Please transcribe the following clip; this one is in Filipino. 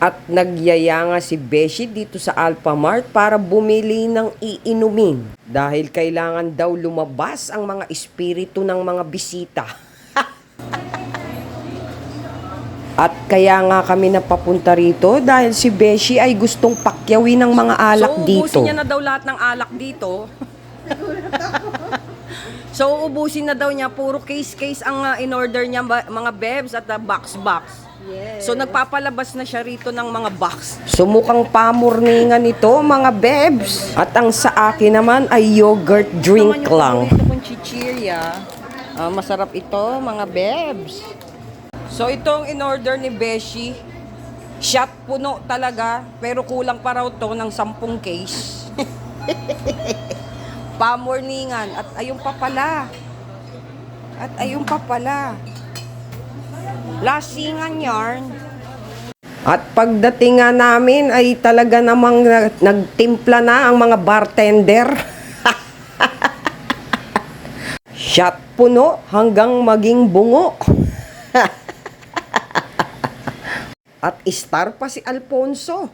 At nagyaya nga si Beshi dito sa Alphamart para bumili ng iinumin dahil kailangan daw lumabas ang mga espiritu ng mga bisita. At kaya nga kami napapunta rito dahil si Beshi ay gustong pakyawin ng mga alak dito. So, ubusin niya na daw lahat ng alak dito. So, ubusin na daw niya. Puro case-case ang in-order niya, mga bebs at box-box. Yes. So, nagpapalabas na siya rito ng mga box. Sumukang pamurningan nito mga bebs. At ang sa akin naman ay yogurt drink Ito naman lang. yung paborito kong chichirya. Masarap ito, mga bebs. So, itong in-order ni Beshi. Shot puno talaga. Pero kulang pa raw to ng 10 case. Pamorningan. At ayun pa pala. Lasingan yarn. At pagdating nga namin ay talaga namang nagtimpla na ang mga bartender. Shot puno hanggang maging bungo. At star pa si Alfonso.